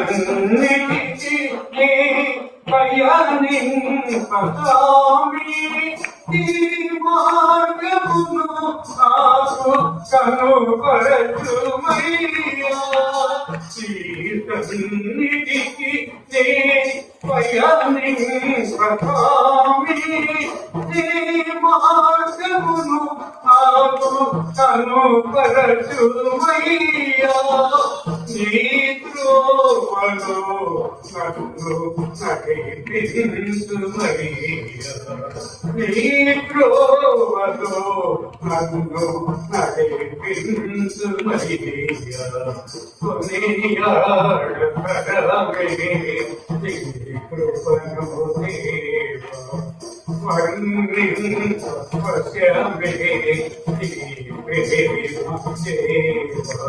సన్నిధికి నీ పయనింపసామి ఈ మార్గమును నాకు కనుపరచుమయ్యా ఈ సన్నిధికి నీ పయనింపసామి ఈ మార్గమును నాకు కనుపరచుమయ్యా నీ త్రోవలో నన్ను నడిపించుమయ్యా నీ త్రోవలో నన్ను నడిపించుమయ్యా కొనియాడతరమే నీ కృపను దేవా వర్ణింపశమే నీ ప్రేమ దేవా